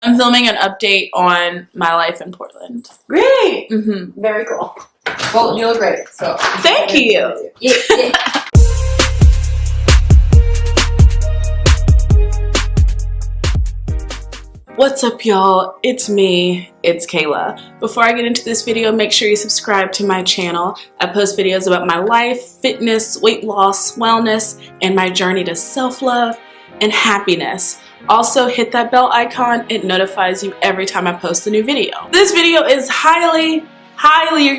I'm filming an update on my life in Portland. Great! Mm-hmm. Very cool. Well, you look great, so. Thank you! Yeah. What's up, y'all? It's me, it's Kayla. Before I get into this video, make sure you subscribe to my channel. I post videos about my life, fitness, weight loss, wellness, and my journey to self-love and happiness. Also, hit that bell icon. It notifies you every time I post a new video. This video is highly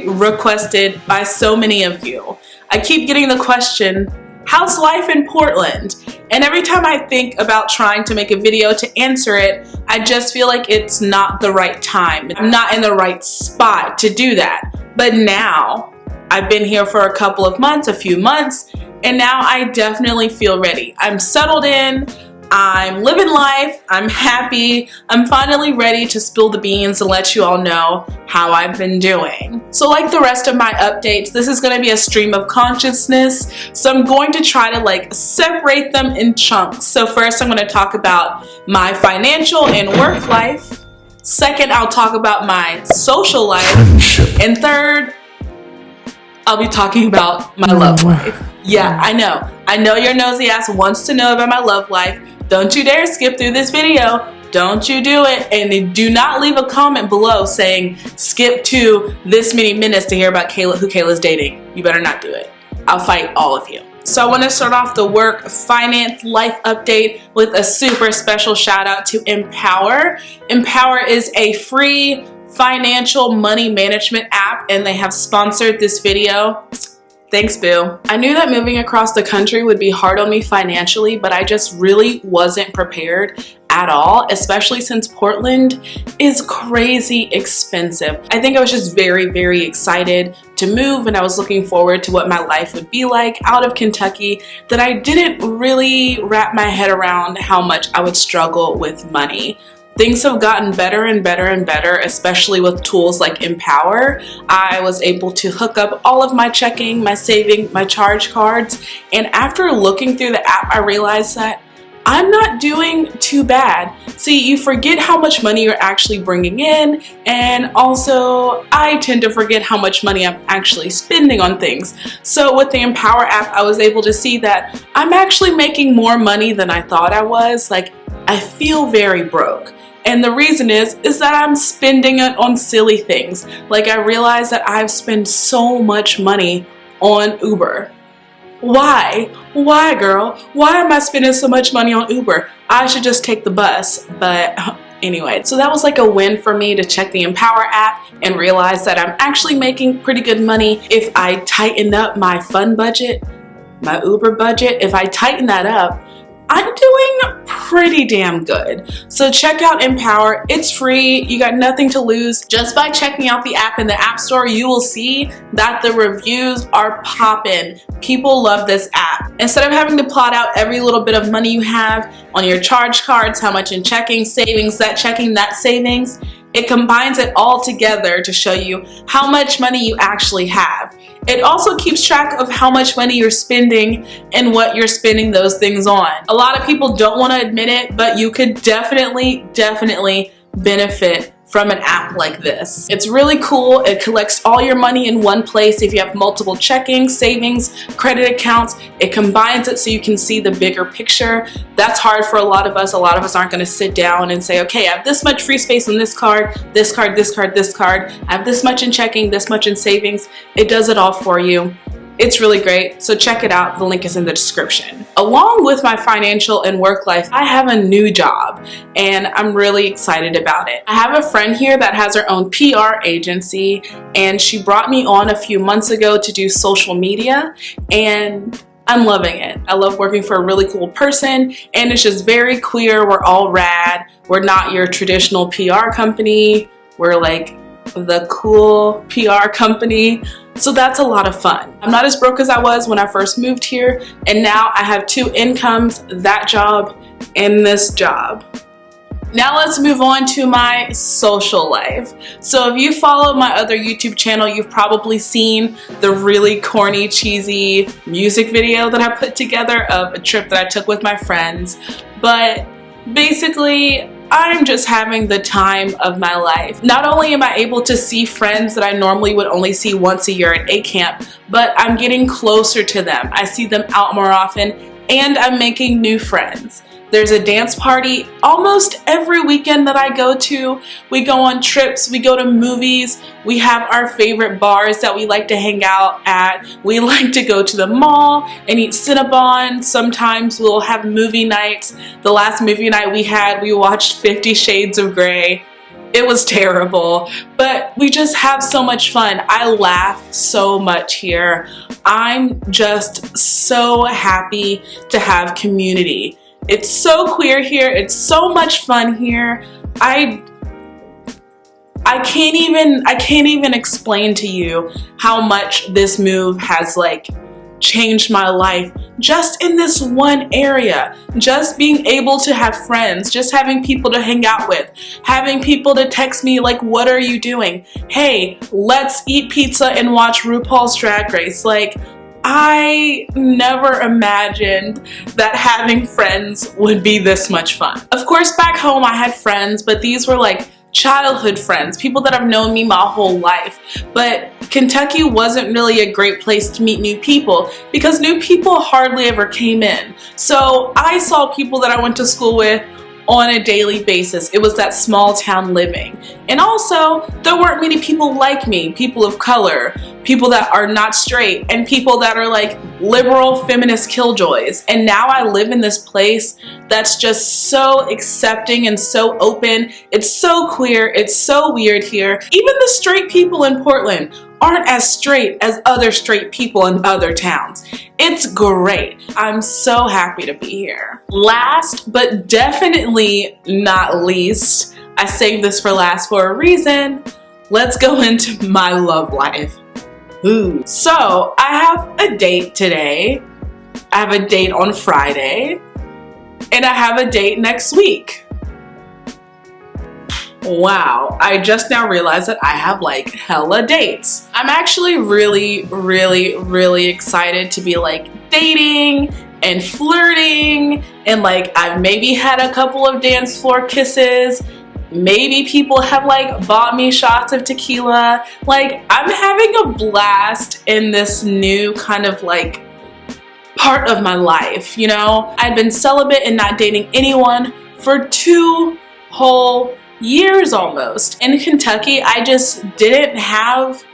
requested by so many of you. I keep getting the question, how's life in Portland? And every time I think about trying to make a video to answer it, I just feel like it's not the right time. I'm not in the right spot to do that. But now, I've been here for a few months, and now I definitely feel ready. I'm settled in, I'm living life, I'm happy, I'm finally ready to spill the beans and let you all know how I've been doing. So like the rest of my updates, this is going to be a stream of consciousness, so I'm going to try to separate them in chunks. So first I'm going to talk about my financial and work life. Second, I'll talk about my social life. And third, I'll be talking about my love life. Yeah, I know your nosy ass wants to know about my love life. Don't you dare skip through this video. Don't you do it. And do not leave a comment below saying skip to this many minutes to hear about who Kayla's dating. You better not do it. I'll fight all of you. So I want to start off the work, finance, life update with a super special shout out to Empower. Empower is a free financial money management app, and they have sponsored this video. Thanks, boo. I knew that moving across the country would be hard on me financially, but I just really wasn't prepared at all, especially since Portland is crazy expensive. I think I was just very excited to move, and I was looking forward to what my life would be like out of Kentucky, that I didn't really wrap my head around how much I would struggle with money. Things have gotten better and better, especially with tools like Empower. I was able to hook up all of my checking, my saving, my charge cards, and after looking through the app, I realized that I'm not doing too bad. See, you forget how much money you're actually bringing in, and also I tend to forget how much money I'm actually spending on things. So with the Empower app, I was able to see that I'm actually making more money than I thought I was. I feel very broke. And the reason is that I'm spending it on silly things. I realize that I've spent so much money on Uber. Why? Why, girl? Why am I spending so much money on Uber? I should just take the bus. But anyway, so that was a win for me to check the Empower app and realize that I'm actually making pretty good money. If I tighten up my fun budget, my Uber budget, if I tighten that up, I'm doing pretty damn good. So check out Empower. It's free. You got nothing to lose. Just by checking out the app in the App Store, you will see that the reviews are popping. People love this app. Instead of having to plot out every little bit of money you have on your charge cards, how much in checking, savings, that checking, that savings, it combines it all together to show you how much money you actually have. It also keeps track of how much money you're spending and what you're spending those things on. A lot of people don't want to admit it, but you could definitely benefit from an app like this. It's really cool. It collects all your money in one place. If you have multiple checking, savings, credit accounts, it combines it so you can see the bigger picture. That's hard for a lot of us. A lot of us aren't going to sit down and say, okay, I have this much free space on this card, this card, this card, this card. I have this much in checking, this much in savings. It does it all for you. It's really great, so check it out. The link is in the description. Along with my financial and work life, I have a new job, and I'm really excited about it. I have a friend here that has her own PR agency, and she brought me on a few months ago to do social media, and I'm loving it. I love working for a really cool person, and it's just very queer. We're all rad. We're not your traditional PR company. We're the cool PR company. So that's a lot of fun. I'm not as broke as I was when I first moved here, and now I have two incomes, that job and this job. Now let's move on to my social life. So if you follow my other YouTube channel, you've probably seen the really corny, cheesy music video that I put together of a trip that I took with my friends. But basically, I'm just having the time of my life. Not only am I able to see friends that I normally would only see once a year at A camp, but I'm getting closer to them. I see them out more often, and I'm making new friends. There's a dance party almost every weekend that I go to. We go on trips, we go to movies, we have our favorite bars that we like to hang out at. We like to go to the mall and eat Cinnabon. Sometimes we'll have movie nights. The last movie night we had, we watched 50 Shades of Grey. It was terrible, but we just have so much fun. I laugh so much here. I'm just so happy to have community. It's so queer here. It's so much fun here. I can't even explain to you how much this move has like changed my life just in this one area. Just being able to have friends, just having people to hang out with, having people to text me like, what are you doing? Hey, let's eat pizza and watch RuPaul's Drag Race. Like, I never imagined that having friends would be this much fun. Of course, back home I had friends, but these were like childhood friends, people that have known me my whole life. But Kentucky wasn't really a great place to meet new people because new people hardly ever came in. So I saw people that I went to school with on a daily basis. It was that small town living. And also, there weren't many people like me, people of color, people that are not straight, and people that are like liberal feminist killjoys. And now I live in this place that's just so accepting and so open. It's so queer, it's so weird here. Even the straight people in Portland aren't as straight as other straight people in other towns. It's great. I'm so happy to be here. Last, but definitely not least, I saved this for last for a reason. Let's go into my love life. Ooh. So I have a date today. I have a date on Friday, and I have a date next week. Wow, I just now realized that I have like hella dates. I'm actually really excited to be like dating and flirting, and like I've maybe had a couple of dance floor kisses. Maybe people have like bought me shots of tequila. Like, I'm having a blast in this new kind of like part of my life, you know? I'd been celibate and not dating anyone for 2 whole years almost. In Kentucky, I just didn't have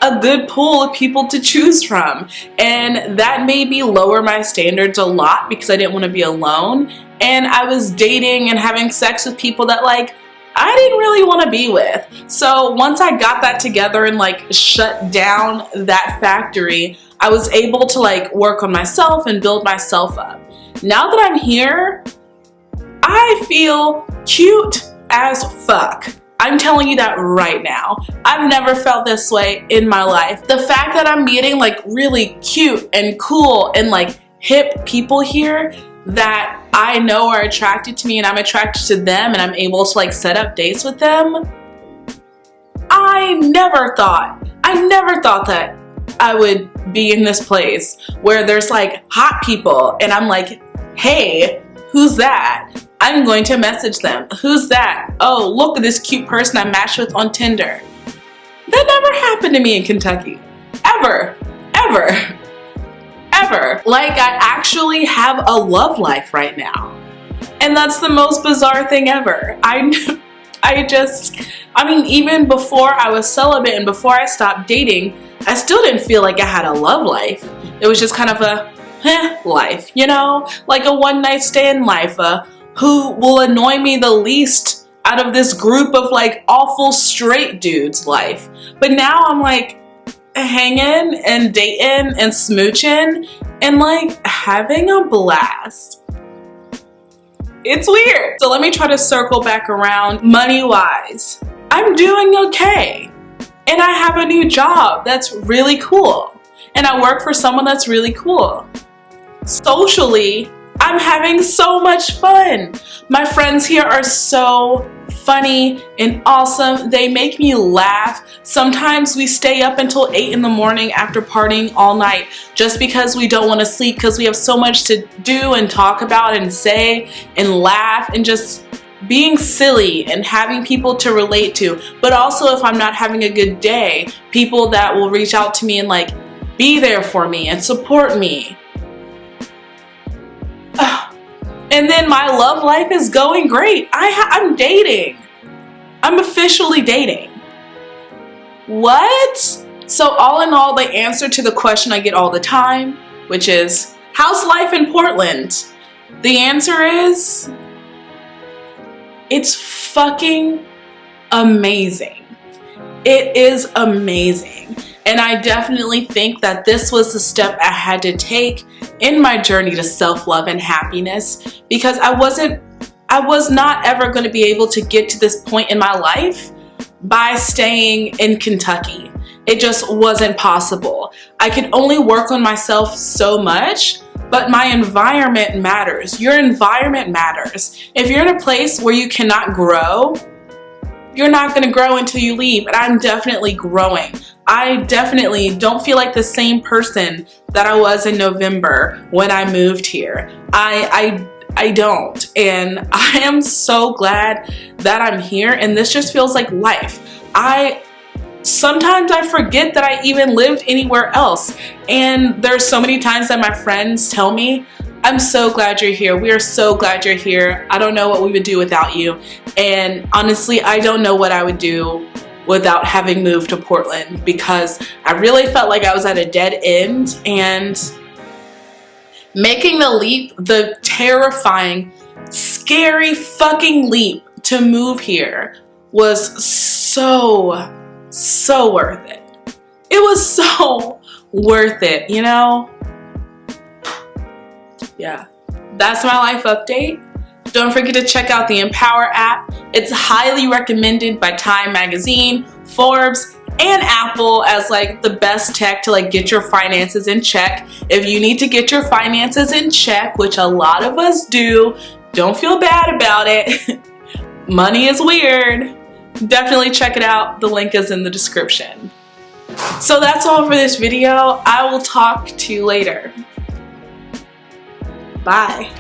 a good pool of people to choose from, and that made me lower my standards a lot because I didn't want to be alone, and I was dating and having sex with people that like I didn't really want to be with. So once I got that together and like shut down that factory, I was able to like work on myself and build myself up. Now that I'm here, I feel cute as fuck. I'm telling you that right now. I've never felt this way in my life. The fact that I'm meeting like really cute and cool and like hip people here that I know are attracted to me and I'm attracted to them and I'm able to like set up dates with them. I never thought that I would be in this place where there's like hot people and I'm like, hey, who's that? I'm going to message them. Who's that? Oh, look at this cute person I matched with on Tinder. That never happened to me in Kentucky. Ever. Like, I actually have a love life right now. And that's the most bizarre thing ever. I mean, even before I was celibate and before I stopped dating, I still didn't feel like I had a love life. It was just kind of a life, you know? Like a one-night stand life, who will annoy me the least out of this group of like awful straight dudes life. But now I'm like hanging and dating and smooching and like having a blast. It's weird. So let me try to circle back around money-wise. I'm doing okay. And I have a new job that's really cool. And I work for someone that's really cool. Socially, I'm having so much fun. My friends here are so funny and awesome. They make me laugh. Sometimes we stay up until 8 in the morning after partying all night just because we don't want to sleep because we have so much to do and talk about and say and laugh and just being silly and having people to relate to, but also if I'm not having a good day, people that will reach out to me and like be there for me and support me. And then my love life is going great. I'm dating. I'm officially dating. What? So all in all, the answer to the question I get all the time, which is, how's life in Portland? The answer is, it's fucking amazing. It is amazing. And I definitely think that this was the step I had to take in my journey to self-love and happiness, because I was not ever going to be able to get to this point in my life by staying in Kentucky. It just wasn't possible. I could only work on myself so much, but my environment matters. Your environment matters. If you're in a place where you cannot grow, you're not going to grow until you leave. And I'm definitely growing. I definitely don't feel like the same person that I was in November when I moved here. I don't. And I am so glad that I'm here, and this just feels like life. Sometimes I forget that I even lived anywhere else. And there's so many times that my friends tell me, I'm so glad you're here. We are so glad you're here. I don't know what we would do without you. And honestly, I don't know what I would do without having moved to Portland, because I really felt like I was at a dead end, and making the leap, the terrifying, scary fucking leap to move here was so worth it. It was so worth it, you know? Yeah, that's my life update. Don't forget to check out the Empower app. It's highly recommended by Time Magazine, Forbes, and Apple as like the best tech to like get your finances in check. If you need to get your finances in check, which a lot of us do, don't feel bad about it. Money is weird. Definitely check it out. The link is in the description. So that's all for this video. I will talk to you later. Bye.